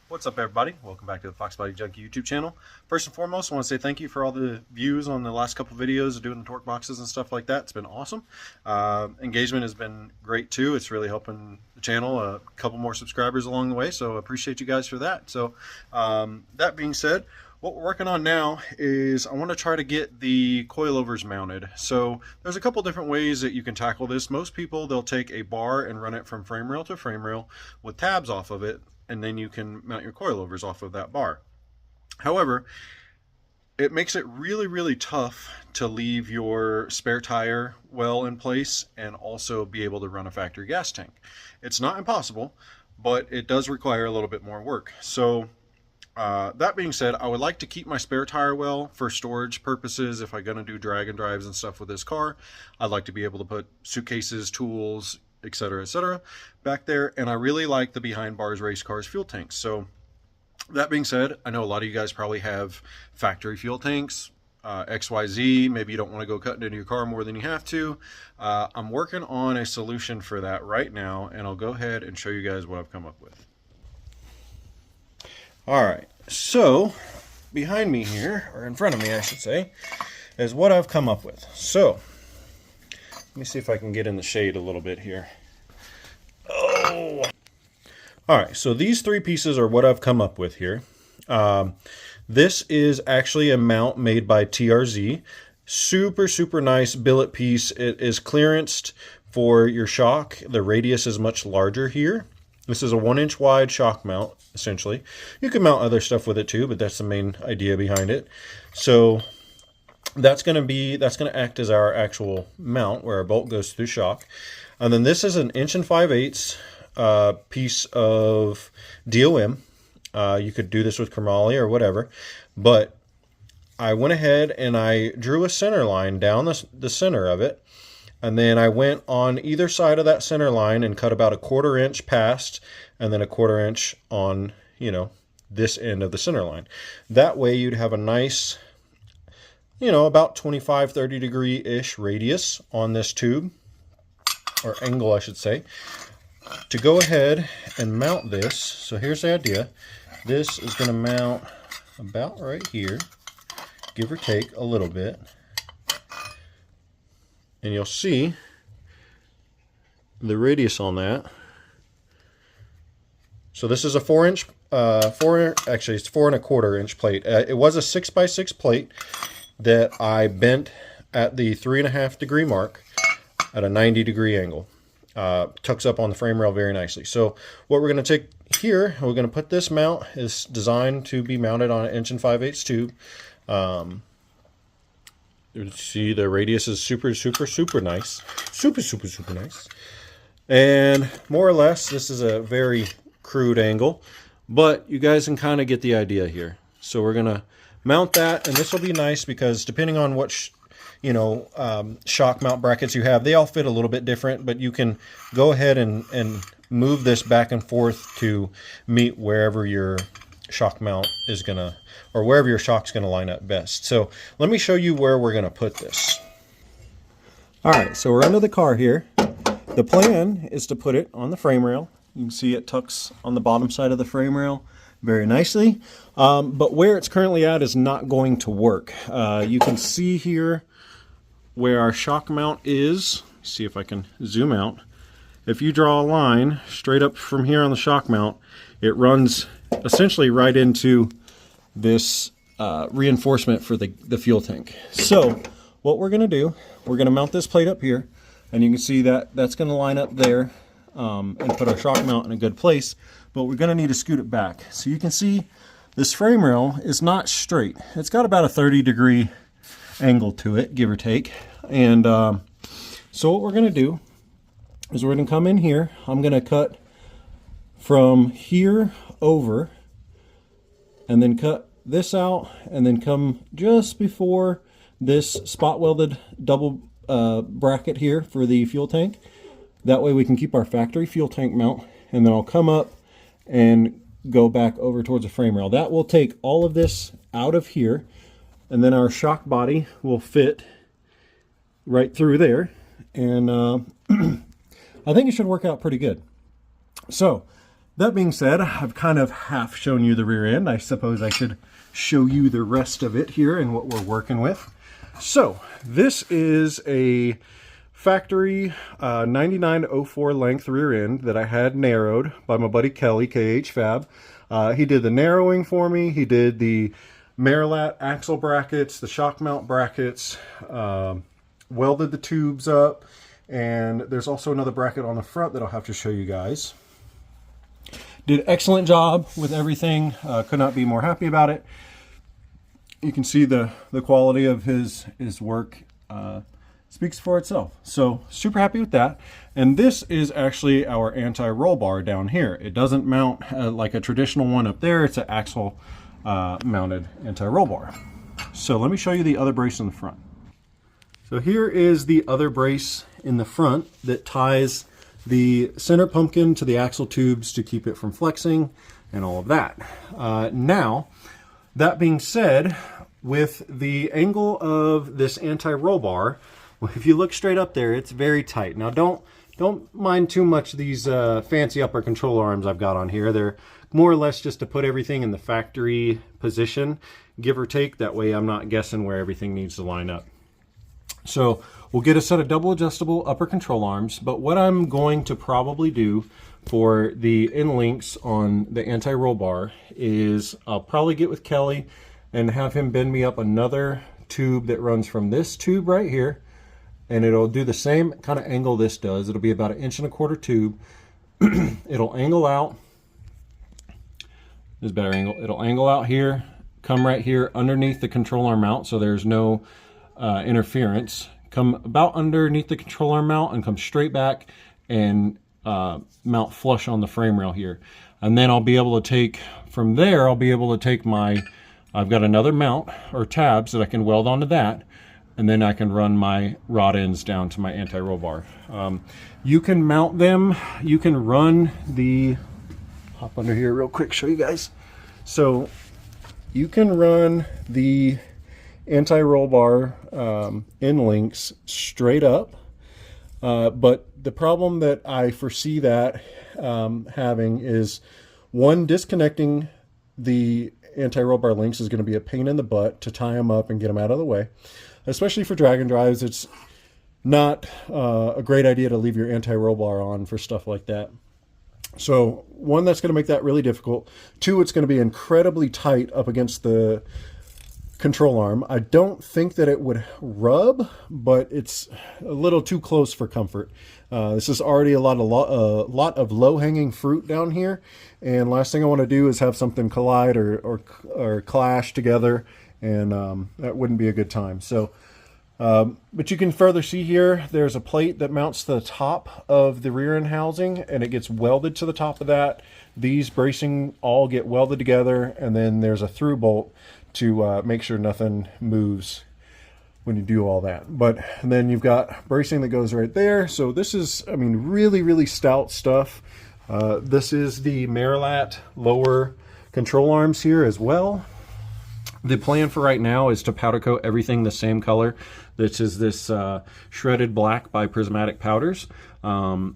What's up, everybody? Welcome back to the Fox Body Junkie YouTube channel. First and foremost, I want to say thank you for all the views on the last couple videos of doing the torque boxes and stuff like that. It's been awesome. Engagement has been great too. It's really helping the channel. A couple more subscribers along the way, so I appreciate you guys for that. So that being said, what we're working on now is I want to try to get the coilovers mounted. So there's a couple different ways that you can tackle this. Most people, they'll take a bar and run it from frame rail to frame rail with tabs off of it, and then you can mount your coilovers off of that bar. However, it makes it really tough to leave your spare tire well in place and also be able to run a factory gas tank. It's not impossible, but it does require a little bit more work. So that being said, I would like to keep my spare tire well for storage purposes. If I'm going to do drag and drives and stuff with this car, I'd like to be able to put suitcases, tools, etc back there. And I really like the behind bars race cars fuel tanks. So that being said, I know a lot of you guys probably have factory fuel tanks, XYZ. Maybe you don't want to go cutting into your car more than you have to. I'm working on a solution for that right now, and I'll go ahead and show you guys what I've come up with. All right, so behind me here, or in front of me I should say, is what I've come up with. So let me see if I can get in the shade a little bit here. Oh! All right, so these three pieces are what I've come up with here. This is actually a mount made by TRZ. Super nice billet piece. It is clearanced for your shock. The radius is much larger here. This is a 1-inch wide shock mount, essentially. You can mount other stuff with it too, but that's the main idea behind it. So that's going to act as our actual mount where our bolt goes through shock. And then this is an 1 5/8 piece of DOM. You could do this with chromoly or whatever, but I went ahead and I drew a center line down the center of it, and then I went on either side of that center line and cut about a 1/4 inch past, and then a 1/4 inch on, this end of the center line. That way you'd have a nice, about 25-30 degree-ish radius on this tube, or angle I should say, to go ahead and mount this. So here's the idea. This is going to mount about right here, give or take a little bit. And you'll see the radius on that. So this is a 4-inch, actually it's 4 1/4 inch plate. It was a 6x6 plate that I bent at the 3.5 degree mark at a 90 degree angle. Tucks up on the frame rail very nicely. So what we're going to take here, we're going to put this mount, is designed to be mounted on an 1 5/8 tube. You see the radius is super nice. Super nice. And more or less, this is a very crude angle, but you guys can kind of get the idea here. So we're going to mount that, and this will be nice because depending on what shock mount brackets you have, they all fit a little bit different, but you can go ahead and move this back and forth to meet wherever your shock mount is gonna, or wherever your shock's gonna line up best. So let me show you where we're gonna put this. All right, so we're under the car here. The plan is to put it on the frame rail. You can see it tucks on the bottom side of the frame rail very nicely, but where it's currently at is not going to work. You can see here where our shock mount is. See if I can zoom out. If you draw a line straight up from here on the shock mount, it runs essentially right into this reinforcement for the fuel tank. So what we're going to do, we're going to mount this plate up here, and you can see that that's going to line up there and put our shock mount in a good place, but we're going to need to scoot it back. So you can see this frame rail is not straight. It's got about a 30 degree angle to it, give or take. And so what we're going to do is we're going to come in here. I'm going to cut from here over and then cut this out, and then come just before this spot welded double bracket here for the fuel tank. That way we can keep our factory fuel tank mount, and then I'll come up and go back over towards the frame rail. That will take all of this out of here, and then our shock body will fit right through there, and I think it should work out pretty good. So That being said, I've kind of half shown you the rear end. I suppose I should show you the rest of it here and what we're working with. So this is a factory 9904 length rear end that I had narrowed by my buddy Kelly, KH Fab. He did the narrowing for me. He did the merillat axle brackets, the shock mount brackets, welded the tubes up, and there's also another bracket on the front that I'll have to show you guys. Did an excellent job with everything. Could not be more happy about it. You can see the quality of his work speaks for itself. So super happy with that. And this is actually our anti-roll bar down here. It doesn't mount like a traditional one up there. It's an axle mounted anti-roll bar. So let me show you the other brace in the front. So here is the other brace in the front that ties the center pumpkin to the axle tubes to keep it from flexing and all of that. Now, that being said, with the angle of this anti-roll bar, if you look straight up there, it's very tight. Now don't mind too much these fancy upper control arms I've got on here. They're more or less just to put everything in the factory position, give or take. That way I'm not guessing where everything needs to line up. So we'll get a set of double adjustable upper control arms, but what I'm going to probably do for the end links on the anti-roll bar is I'll probably get with Kelly and have him bend me up another tube that runs from this tube right here, and it'll do the same kind of angle this does. It'll be about 1.25 inch tube. It'll angle out. There's a better angle. It'll angle out here, come right here underneath the control arm mount, so there's no interference. Come about underneath the control arm mount and come straight back and mount flush on the frame rail here. And then I'll be able to take, from there, I'll be able to take my, I've got another mount or tabs that I can weld onto that, and then I can run my rod ends down to my anti-roll bar. You can mount them, you can run the, hop under here real quick, show you guys. So you can run the anti-roll bar end links straight up, but the problem that I foresee that having is, one, disconnecting the anti-roll bar links is going to be a pain in the butt to tie them up and get them out of the way. Especially for drag and drives, it's not a great idea to leave your anti-roll bar on for stuff like that. So one, that's going to make that really difficult. Two, it's going to be incredibly tight up against the control arm. I don't think that it would rub, but it's a little too close for comfort. This is already a lot of low-hanging fruit down here, and last thing I want to do is have something collide or clash together, and that wouldn't be a good time. So but you can further see here, there's a plate that mounts to the top of the rear end housing, and it gets welded to the top of that. These bracing all get welded together, and then there's a through bolt to make sure nothing moves when you do all that. But then you've got bracing that goes right there. So this is, I mean, really, really stout stuff. This is the merillat lower control arms here as well. The plan for right now is to powder coat everything the same color. This is this shredded black by Prismatic Powders. So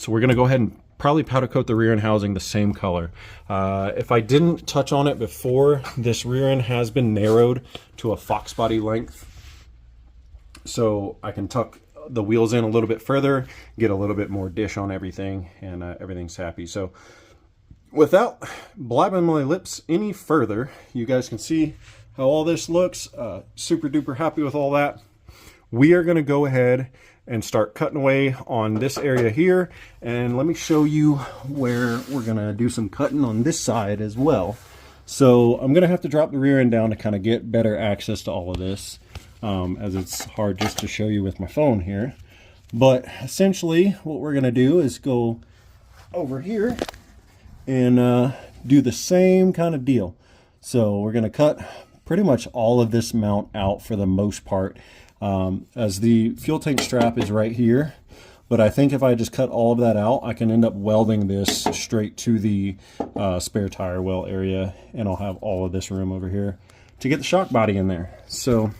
we're gonna go ahead and probably powder coat the rear end housing the same color. If I didn't touch on it before, this rear end has been narrowed to a fox body length, so I can tuck the wheels in a little bit further, get a little bit more dish on everything, and everything's happy. So without blabbing my lips any further, you guys can see how all this looks. Super duper happy with all that. We are going to go ahead and start cutting away on this area here, and let me show you where we're going to do some cutting on this side as well. So I'm going to have to drop the rear end down to kind of get better access to all of this, as it's hard just to show you with my phone here. But essentially what we're going to do is go over here and do the same kind of deal. So we're going to cut pretty much all of this mount out for the most part, as the fuel tank strap is right here. But I think if I just cut all of that out, I can end up welding this straight to the spare tire well area, and I'll have all of this room over here to get the shock body in there. So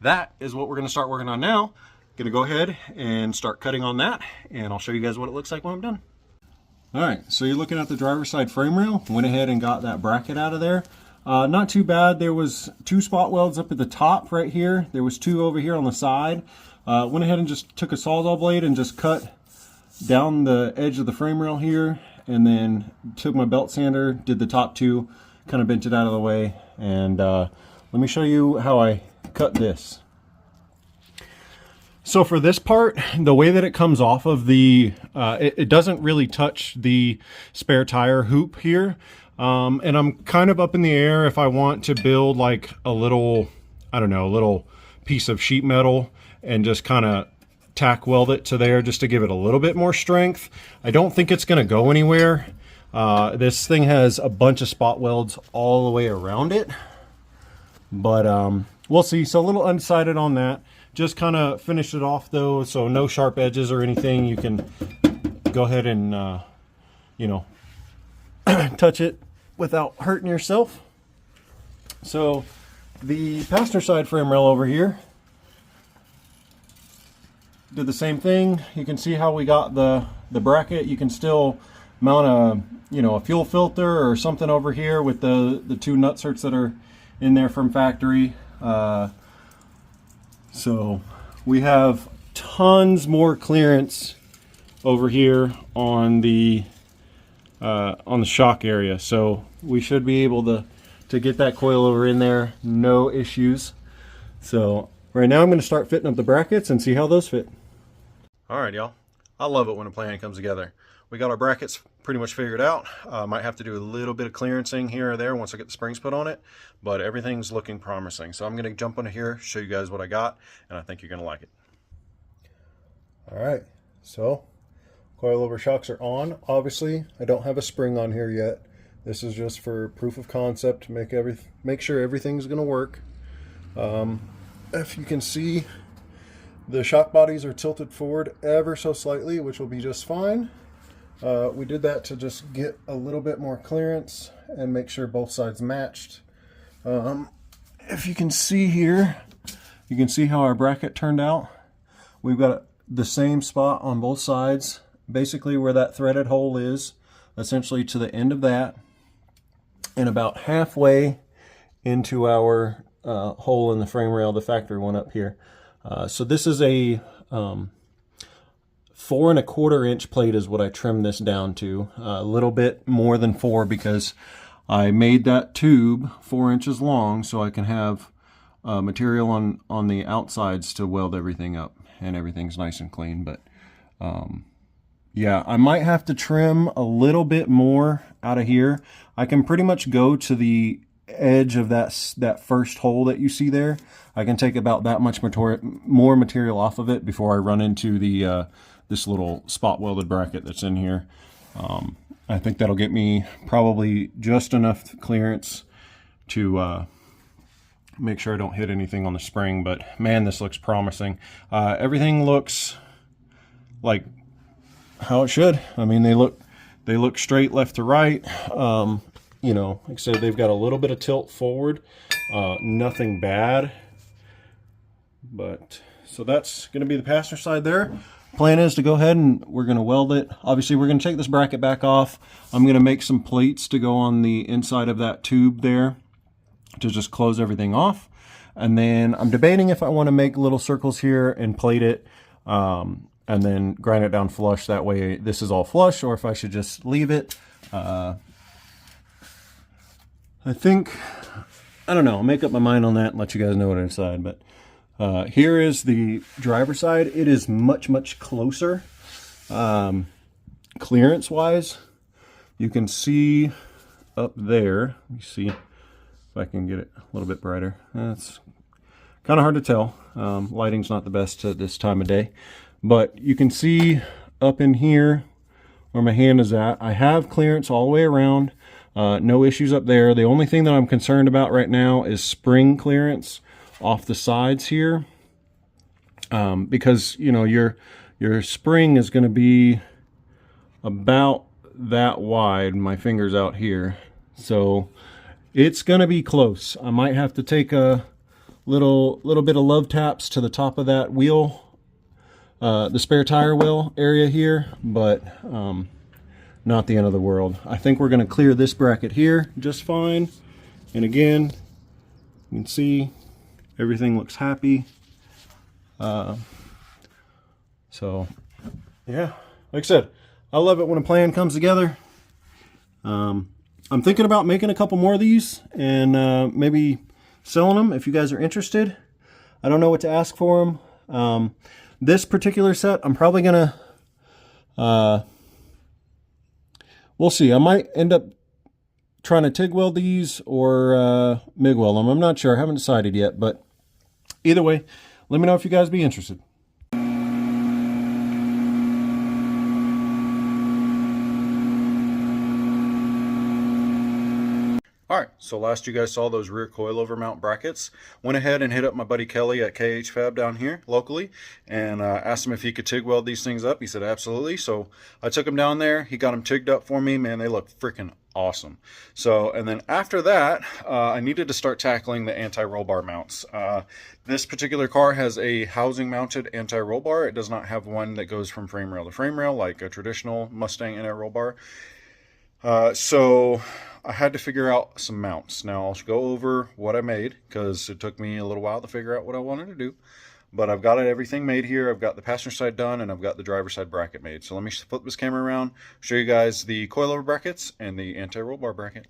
that is what we're going to start working on now. Going to go ahead and start cutting on that, and I'll show you guys what it looks like when I'm done. All right, so you're looking at the driver's side frame rail. Went ahead and got that bracket out of there. Not too bad. There was 2 spot welds up at the top right here. There was 2 over here on the side. Went ahead and just took a Sawzall blade and just cut down the edge of the frame rail here, and then took my belt sander, did the top 2, kind of bent it out of the way, and let me show you how I cut this. So for this part, the way that it comes off of the, it doesn't really touch the spare tire hoop here. And I'm kind of up in the air if I want to build like a little, I don't know, a little piece of sheet metal and just kind of tack weld it to there just to give it a little bit more strength. I don't think it's going to go anywhere. This thing has a bunch of spot welds all the way around it, but we'll see. So a little undecided on that. Just kind of finished it off though, so no sharp edges or anything. You can go ahead and, you know, touch it without hurting yourself. So the passenger side frame rail over here did the same thing. You can see how we got the bracket. You can still mount a, you know, a fuel filter or something over here with the 2 nutserts that are in there from factory. So we have tons more clearance over here on the shock area. So we should be able to get that coilover in there, no issues. So right now I'm going to start fitting up the brackets and see how those fit. All right, y'all. I love it when a plan comes together. We got our brackets pretty much figured out. Might have to do a little bit of clearancing here or there once I get the springs put on it, but everything's looking promising. So I'm going to jump into here, show you guys what I got, and I think you're going to like it. All right, so coilover shocks are on. Obviously, I don't have a spring on here yet. This is just for proof of concept to make sure everything's going to work. If you can see, the shock bodies are tilted forward ever so slightly, which will be just fine. We did that to just get a little bit more clearance and make sure both sides matched. If you can see here, you can see how our bracket turned out. We've got the same spot on both sides, basically where that threaded hole is, essentially to the end of that, and about halfway into our hole in the frame rail, the factory one up here. So this is a 4 1/4 inch plate is what I trimmed this down to. A little bit more than 4 because I made that tube 4 inches long so I can have material on the outsides to weld everything up and everything's nice and clean. But yeah, I might have to trim a little bit more out of here. I can pretty much go to the edge of that first hole that you see there. I can take about that much more material off of it before I run into the this little spot welded bracket that's in here. I think that'll get me probably just enough clearance to make sure I don't hit anything on the spring. But man, this looks promising. Everything looks like how it should. I mean, they look straight left to right. You know, like I said, they've got a little bit of tilt forward, nothing bad. But so that's going to be the passenger side there. Plan is to go ahead and we're going to weld it. Obviously, we're going to take this bracket back off. I'm going to make some plates to go on the inside of that tube there to just close everything off. And then I'm debating if I want to make little circles here and plate it, and then grind it down flush. That way this is all flush, or if I should just leave it. I think, I don't know, I'll make up my mind on that and let you guys know what I decide. But here is the driver's side. It is much, much closer clearance wise. You can see up there, let me see if I can get it a little bit brighter. It's kind of hard to tell. Lighting's not the best at this time of day, but you can see up in here where my hand is at, I have clearance all the way around. No issues up there. The only thing that I'm concerned about right now is spring clearance off the sides here, because you know your spring is going to be about that wide. My finger's out here, so it's going to be close. I might have to take a little bit of love taps to the top of that wheel, the spare tire wheel area here, but not the end of the world. I think we're going to clear this bracket here just fine. And again, you can see everything looks happy. So yeah, like I said, I love it when a plan comes together. I'm thinking about making a couple more of these and maybe selling them if you guys are interested. I don't know what to ask for them. This particular set, I'm probably gonna we'll see. I might end up trying to TIG weld these or MIG weld them. I'm not sure. I haven't decided yet, but either way, let me know if you guys be interested. Alright, so last you guys saw those rear coilover mount brackets. Went ahead and hit up my buddy Kelly at KH Fab down here locally and asked him if he could TIG weld these things up. He said absolutely. So I took him down there. He got them TIGged up for me. Man, they look freaking awesome. So, and then after that, I needed to start tackling the anti-roll bar mounts. This particular car has a housing mounted anti-roll bar. It does not have one that goes from frame rail to frame rail like a traditional Mustang anti-roll bar. So I had to figure out some mounts. Now I'll go over what I made because it took me a little while to figure out what I wanted to do. But I've got everything made here. I've got the passenger side done and I've got the driver's side bracket made. So let me flip this camera around, show you guys the coilover brackets and the anti-roll bar bracket.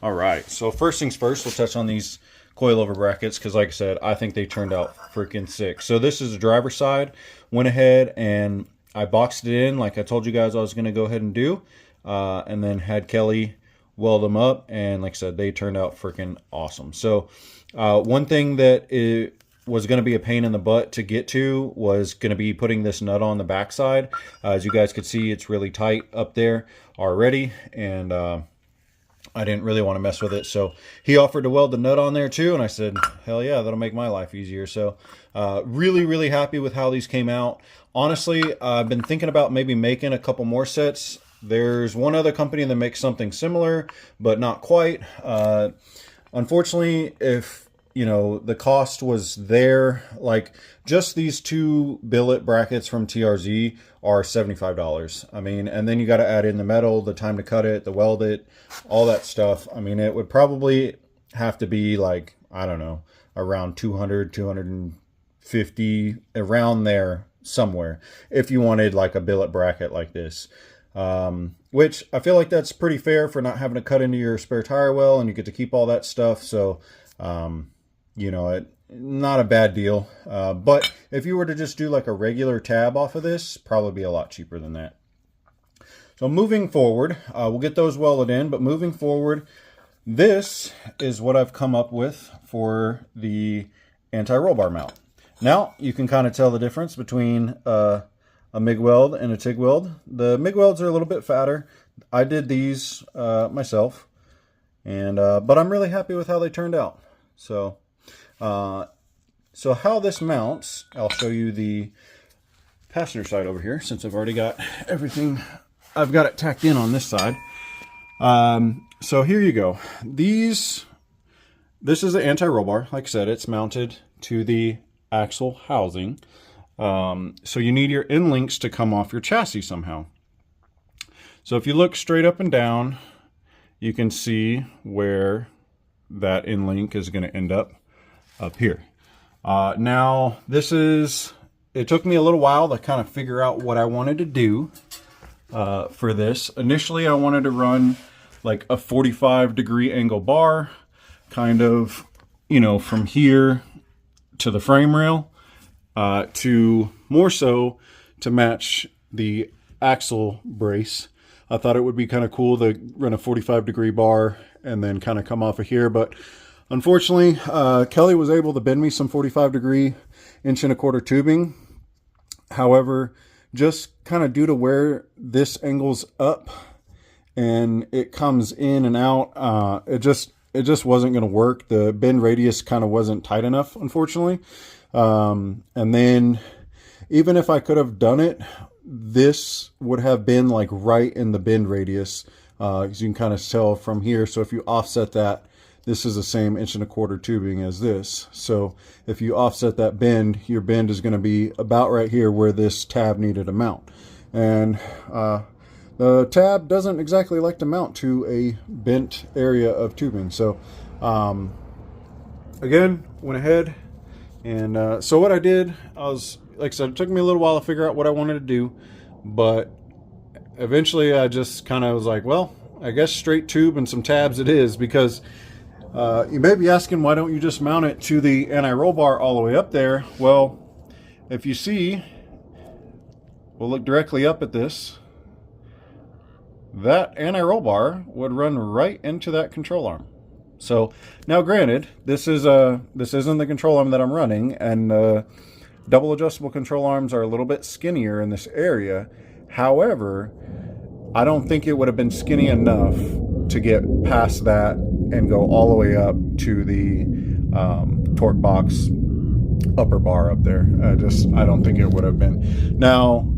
All right, so first things first, we'll touch on these coilover brackets because like I said, I think they turned out freaking sick. So this is the driver's side. Went ahead and I boxed it in like I told you guys I was going to go ahead and do. And then had Kelly weld them up, and like I said, they turned out freaking awesome. So one thing that it was going to be a pain in the butt to get to was going to be putting this nut on the backside. As you guys could see, it's really tight up there already, and I didn't really want to mess with it. So he offered to weld the nut on there too, and I said, hell yeah, that'll make my life easier. So really happy with how these came out. Honestly, I've been thinking about maybe making a couple more sets. There's one other company that makes something similar, but not quite. Unfortunately, if you know the cost was there, like just these two billet brackets from TRZ are $75. I mean, and then you got to add in the metal, the time to cut it, the weld it, all that stuff. I mean, it would probably have to be like, I don't know, around 200, 250, around there somewhere if you wanted like a billet bracket like this. Which I feel like that's pretty fair for not having to cut into your spare tire well, and you get to keep all that stuff. So, you know, not a bad deal. But if you were to just do like a regular tab off of this, probably be a lot cheaper than that. So moving forward, we'll get those welded in, but moving forward, this is what I've come up with for the anti-roll bar mount. Now you can kind of tell the difference between, a MIG weld and a TIG weld. The MIG welds are a little bit fatter. I did these myself, and but I'm really happy with how they turned out. So, so how this mounts, I'll show you the passenger side over here since I've already got everything. I've got it tacked in on this side. So here you go. This is the anti-roll bar. Like I said, it's mounted to the axle housing. So you need your end links to come off your chassis somehow. So if you look straight up and down, you can see where that end link is going to end up here. Now it took me a little while to kind of figure out what I wanted to do for this. Initially, I wanted to run like a 45-degree angle bar, kind of, you know, from here to the frame rail. To more so to match the axle brace. I thought it would be kind of cool to run a 45-degree bar and then kind of come off of here, but unfortunately Kelly was able to bend me some 45-degree 1 1/4 tubing. However, just kind of due to where this angle's up and it comes in and out, it just wasn't going to work. The bend radius kind of wasn't tight enough, unfortunately. And then even if I could have done it, this would have been like right in the bend radius, as you can kind of tell from here. So if you offset that, this is the same 1 1/4 tubing as this. So if you offset that bend, your bend is going to be about right here where this tab needed to mount. And the tab doesn't exactly like to mount to a bent area of tubing. So again, went ahead and so what I did, like I said, it took me a little while to figure out what I wanted to do, but eventually I just kind of was like, well, I guess straight tube and some tabs it is, because you may be asking, why don't you just mount it to the anti-roll bar all the way up there? Well, if you see, we'll look directly up at this, that anti-roll bar would run right into that control arm. So now granted, this isn't the control arm that I'm running, and double adjustable control arms are a little bit skinnier in this area. However, I don't think it would have been skinny enough to get past that and go all the way up to the torque box upper bar up there. I don't think it would have been. Now,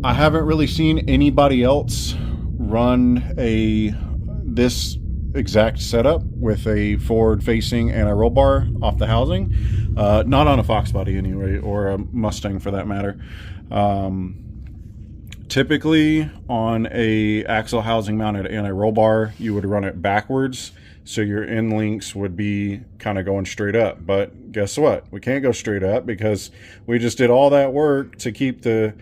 I haven't really seen anybody else run this exact setup with a forward-facing anti-roll bar off the housing. Not on a Fox body anyway, or a Mustang for that matter. Typically on a axle housing mounted anti-roll bar, you would run it backwards, so your end links would be kind of going straight up. But guess what? We can't go straight up because we just did all that work to keep the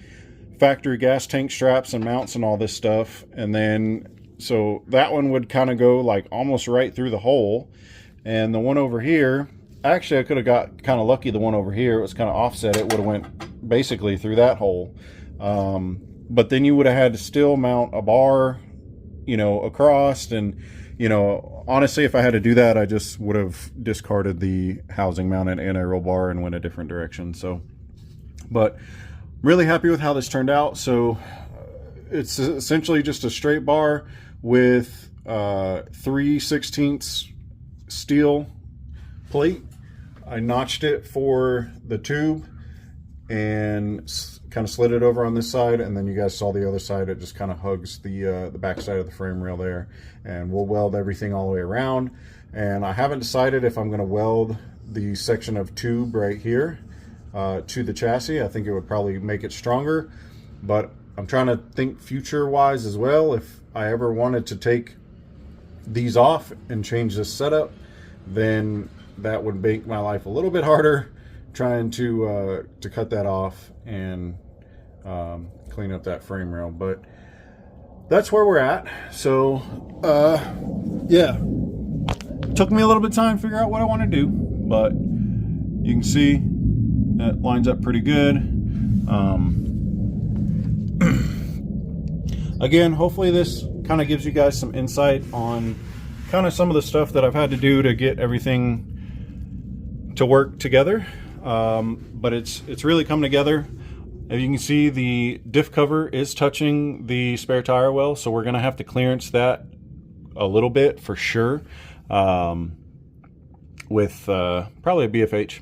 factory gas tank straps and mounts and all this stuff, and then so that one would kind of go like almost right through the hole. And the one over here, actually I could have got kind of lucky. The one over here, it was kind of offset, it would have went basically through that hole. But then you would have had to still mount a bar, you know, across. And, you know, honestly, if I had to do that, I just would have discarded the housing mounted anti-roll bar and went a different direction. So, but really happy with how this turned out. So it's essentially just a straight bar with 3/16 steel plate. I notched it for the tube and kind of slid it over on this side, and then you guys saw the other side. It just kind of hugs the back side of the frame rail there, and we'll weld everything all the way around. And I haven't decided if I'm going to weld the section of tube right here to the chassis. I think it would probably make it stronger, but I'm trying to think future wise as well. If I ever wanted to take these off and change this setup, then that would make my life a little bit harder, trying to cut that off and clean up that frame rail. But that's where we're at. So yeah, it took me a little bit of time to figure out what I want to do, but you can see that lines up pretty good. Again, hopefully this kind of gives you guys some insight on kind of some of the stuff that I've had to do to get everything to work together. But it's really come together. As you can see, the diff cover is touching the spare tire well, so we're gonna have to clearance that a little bit for sure, with probably a BFH.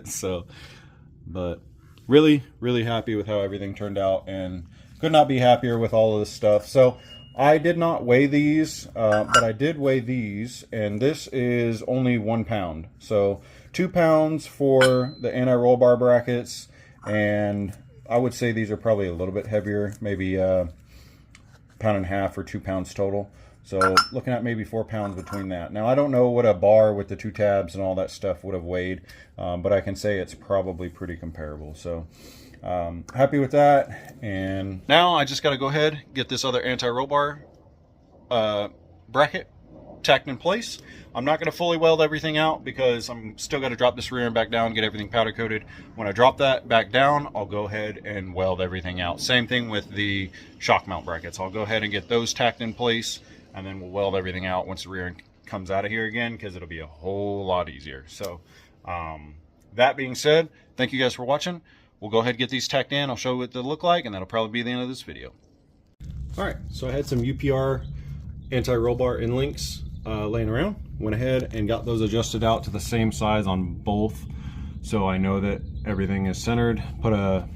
So, but really happy with how everything turned out, and could not be happier with all of this stuff. So I did not weigh these, but I did weigh these, and this is only 1 pound. So 2 pounds for the anti-roll bar brackets, and I would say these are probably a little bit heavier, maybe £1.5 pounds or 2 pounds total. So looking at maybe 4 pounds between that. Now I don't know what a bar with the 2 tabs and all that stuff would have weighed, but I can say it's probably pretty comparable. So happy with that. And now I just got to go ahead, get this other anti-roll bar bracket tacked in place. I'm not going to fully weld everything out because I'm still got to drop this rear end back down, get everything powder coated. When I drop that back down, I'll go ahead and weld everything out. Same thing with the shock mount brackets. I'll go ahead and get those tacked in place, and then we'll weld everything out once the rear end comes out of here again, because it'll be a whole lot easier. So that being said, thank you guys for watching. We'll go ahead and get these tacked in. I'll show you what they look like, and that'll probably be the end of this video. All right, so I had some UPR anti-roll bar end links laying around. Went ahead and got those adjusted out to the same size on both, so I know that everything is centered. Put a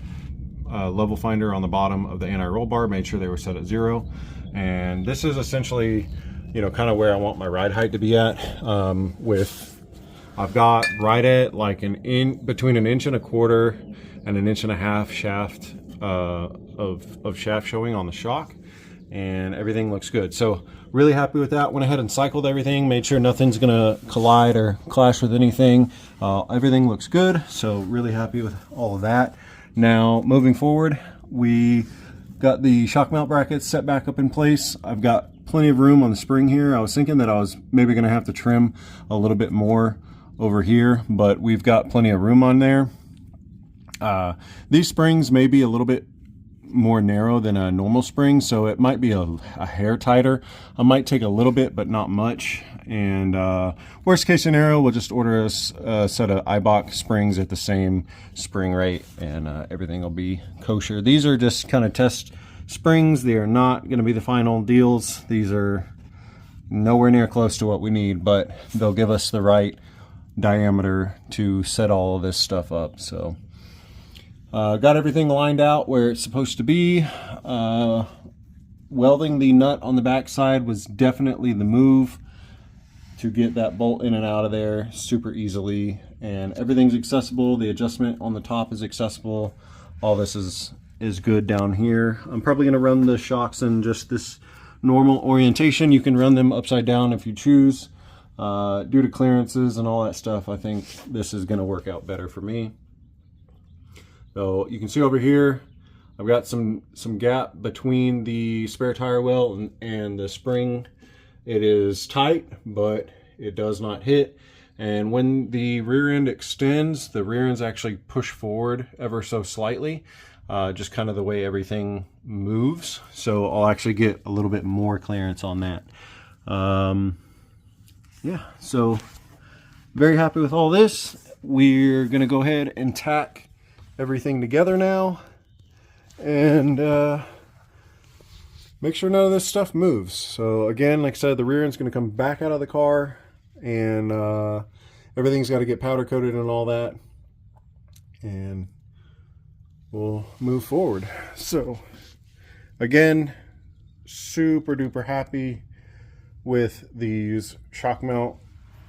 level finder on the bottom of the anti-roll bar, made sure they were set at 0. And this is essentially, you know, kind of where I want my ride height to be at. I've got right at like between 1.25 inches and 1.5 inches shaft of of shaft showing on the shock, and everything looks good. So really happy with that. Went ahead and cycled everything, made sure nothing's gonna collide or clash with anything. Everything looks good, so really happy with all of that. Now moving forward, we got the shock mount brackets set back up in place. I've got plenty of room on the spring here. I was thinking that I was maybe gonna have to trim a little bit more over here, but we've got plenty of room on there. These springs may be a little bit more narrow than a normal spring, so it might be a hair tighter. I might take a little bit, but not much. And worst case scenario, we'll just order a set of Ibach springs at the same spring rate, and everything will be kosher. These are just kind of test springs. They are not going to be the final deals. These are nowhere near close to what we need, but they'll give us the right diameter to set all of this stuff up. So got everything lined out where it's supposed to be. Welding the nut on the back side was definitely the move to get that bolt in and out of there super easily, and everything's accessible. The adjustment on the top is accessible. All this is good down here. I'm probably going to run the shocks in just this normal orientation. You can run them upside down if you choose. Due to clearances and all that stuff, I think this is going to work out better for me. So you can see over here, I've got some gap between the spare tire well and the spring. It is tight, but it does not hit. And when the rear end extends, the rear ends actually push forward ever so slightly, just kind of the way everything moves. So I'll actually get a little bit more clearance on that. Yeah, so very happy with all this. We're gonna go ahead and tack everything together now, and make sure none of this stuff moves. So again, like I said, the rear end's going to come back out of the car, and everything's got to get powder coated and all that, and we'll move forward. So again, super duper happy with these shock mount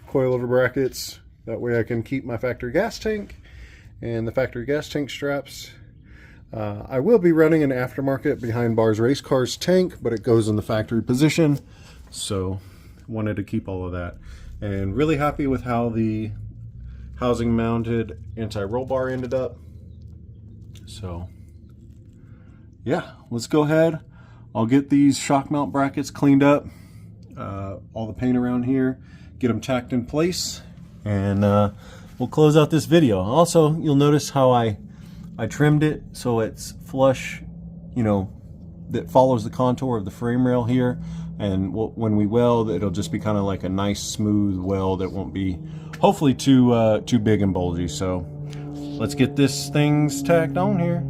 coilover brackets. That way I can keep my factory gas tank and the factory gas tank straps. I will be running an aftermarket behind bars race cars tank, but it goes in the factory position, so wanted to keep all of that. And really happy with how the housing mounted anti-roll bar ended up. So yeah, let's go ahead. I'll get these shock mount brackets cleaned up, all the paint around here, get them tacked in place, and we'll close out this video. Also, you'll notice how I trimmed it so it's flush, you know, that follows the contour of the frame rail here. And when we weld, it'll just be kind of like a nice smooth weld. It won't be, hopefully, too big and bulgy. So let's get this things tacked on here.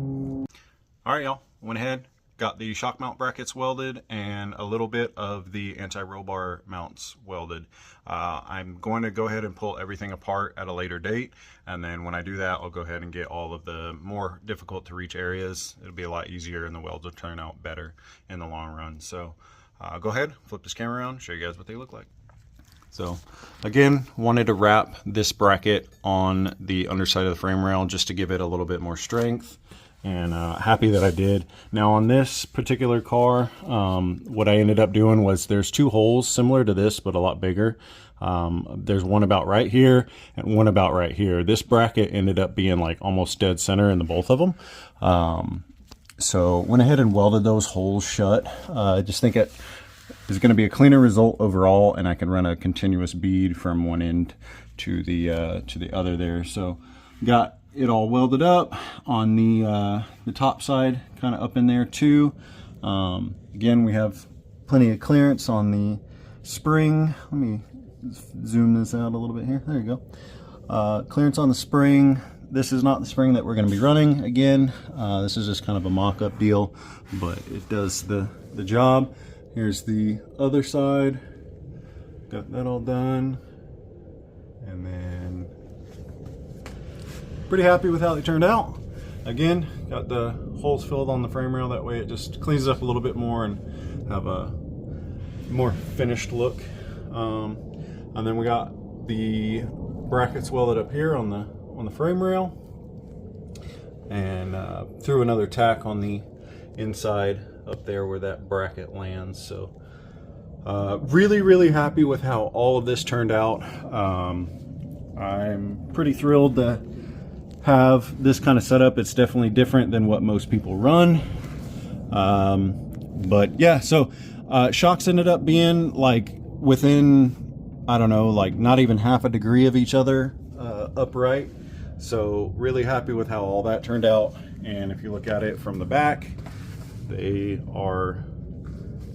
All right, y'all. Went ahead, got the shock mount brackets welded and a little bit of the anti-roll bar mounts welded. I'm going to go ahead and pull everything apart at a later date, and then when I do that, I'll go ahead and get all of the more difficult to reach areas. It'll be a lot easier and the welds will turn out better in the long run. So go ahead, flip this camera around, show you guys what they look like. So again, wanted to wrap this bracket on the underside of the frame rail just to give it a little bit more strength, and happy that I did. Now on this particular car, what I ended up doing was there's two holes similar to this but a lot bigger. There's one about right here and one about right here. This bracket ended up being like almost dead center in the both of them. So went ahead and welded those holes shut. I just think it is going to be a cleaner result overall, and I can run a continuous bead from one end to the other there. So got it all welded up on the top side, kind of up in there too. Again, we have plenty of clearance on the spring. Let me zoom this out a little bit here. There you go. Clearance on the spring. This is not the spring that we're going to be running again. This is just kind of a mock-up deal, but it does the job. Here's the other side. Got that all done. And then pretty happy with how they turned out. Again, got the holes filled on the frame rail. That way it just cleans it up a little bit more and have a more finished look. And then we got the brackets welded up here on the frame rail, and threw another tack on the inside up there where that bracket lands. So really happy with how all of this turned out. I'm pretty thrilled to have this kind of setup. It's definitely different than what most people run. But yeah, so shocks ended up being like within, I don't know, like not even half a degree of each other upright. So really happy with how all that turned out. And if you look at it from the back, they are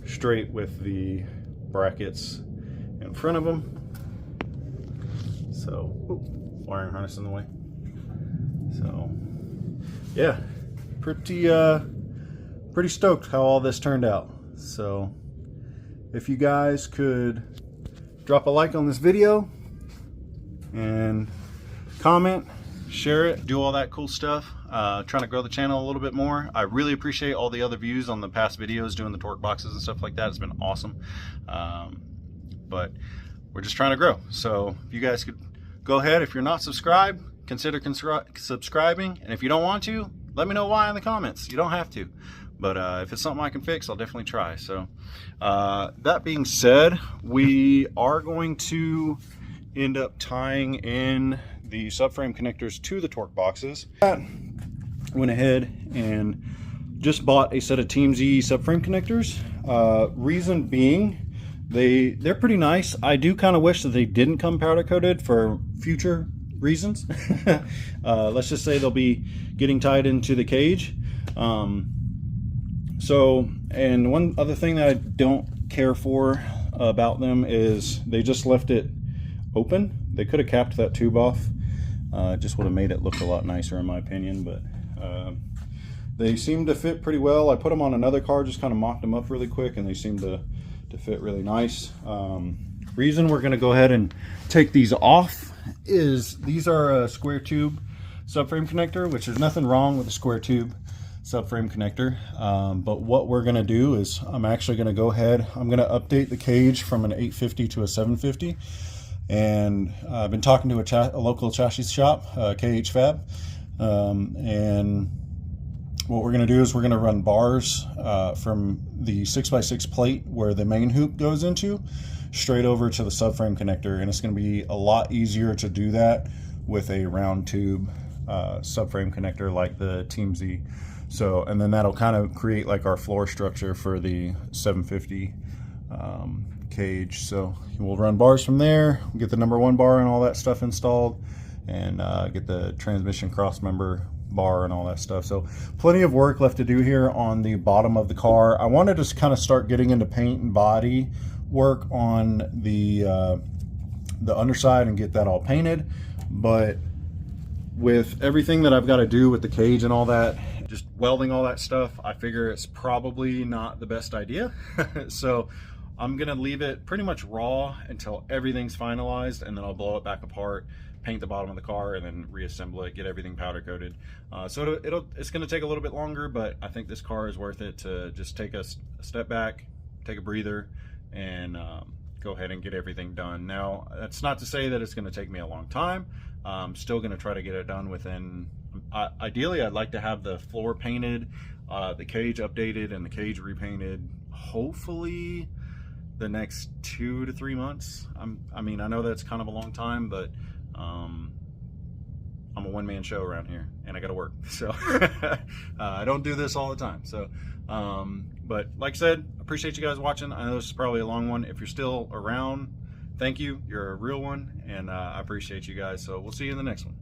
straight with the brackets in front of them. So, wiring harness in the way. So, yeah, pretty stoked how all this turned out. So, if you guys could drop a like on this video and comment, share it, do all that cool stuff. Trying to grow the channel a little bit more. I really appreciate all the other views on the past videos doing the torque boxes and stuff like that. It's been awesome. But we're just trying to grow. So if you guys could go ahead, if you're not subscribed, consider subscribing. And if you don't want to, let me know why in the comments. You don't have to. But if it's something I can fix, I'll definitely try. So that being said, we are going to end up tying in the subframe connectors to the torque boxes. Went ahead and just bought a set of Team Z subframe connectors. Reason being, they're pretty nice. I do kind of wish that they didn't come powder coated for future reasons. Let's just say they'll be getting tied into the cage. So, and one other thing that I don't care for about them is they just left it open. They could have capped that tube off. Just would have made it look a lot nicer in my opinion, but they seem to fit pretty well. I put them on another car, just kind of mocked them up really quick, and they seem to fit really nice. Reason we're going to go ahead and take these off is these are a square tube subframe connector, which there's nothing wrong with a square tube subframe connector. But what we're going to do is I'm actually going to go ahead, I'm going to update the cage from an 850 to a 750. And I've been talking to a local chassis shop, KH Fab, and what we're going to do is we're going to run bars from the 6x6 plate where the main hoop goes into straight over to the subframe connector, and it's going to be a lot easier to do that with a round tube subframe connector like the Team Z. So, and then that'll kind of create like our floor structure for the 750 cage. So we'll run bars from there, get the #1 bar and all that stuff installed, and get the transmission cross member bar and all that stuff. So plenty of work left to do here on the bottom of the car. I wanted to kind of start getting into paint and body work on the underside and get that all painted, but with everything that I've got to do with the cage and all that, just welding all that stuff, I figure it's probably not the best idea. So I'm gonna leave it pretty much raw until everything's finalized, and then I'll blow it back apart, paint the bottom of the car, and then reassemble it, get everything powder coated. So it's gonna take a little bit longer, but I think this car is worth it to just take a step back, take a breather, and go ahead and get everything done. Now, that's not to say that it's gonna take me a long time. I'm still gonna try to get it done within, ideally I'd like to have the floor painted, the cage updated, and the cage repainted, hopefully the next 2 to 3 months. I mean, I know that's kind of a long time, but I'm a one-man show around here, and I gotta work. So I don't do this all the time. So, but like I said, appreciate you guys watching. I know this is probably a long one. If you're still around, thank you. You're a real one, and I appreciate you guys. So we'll see you in the next one.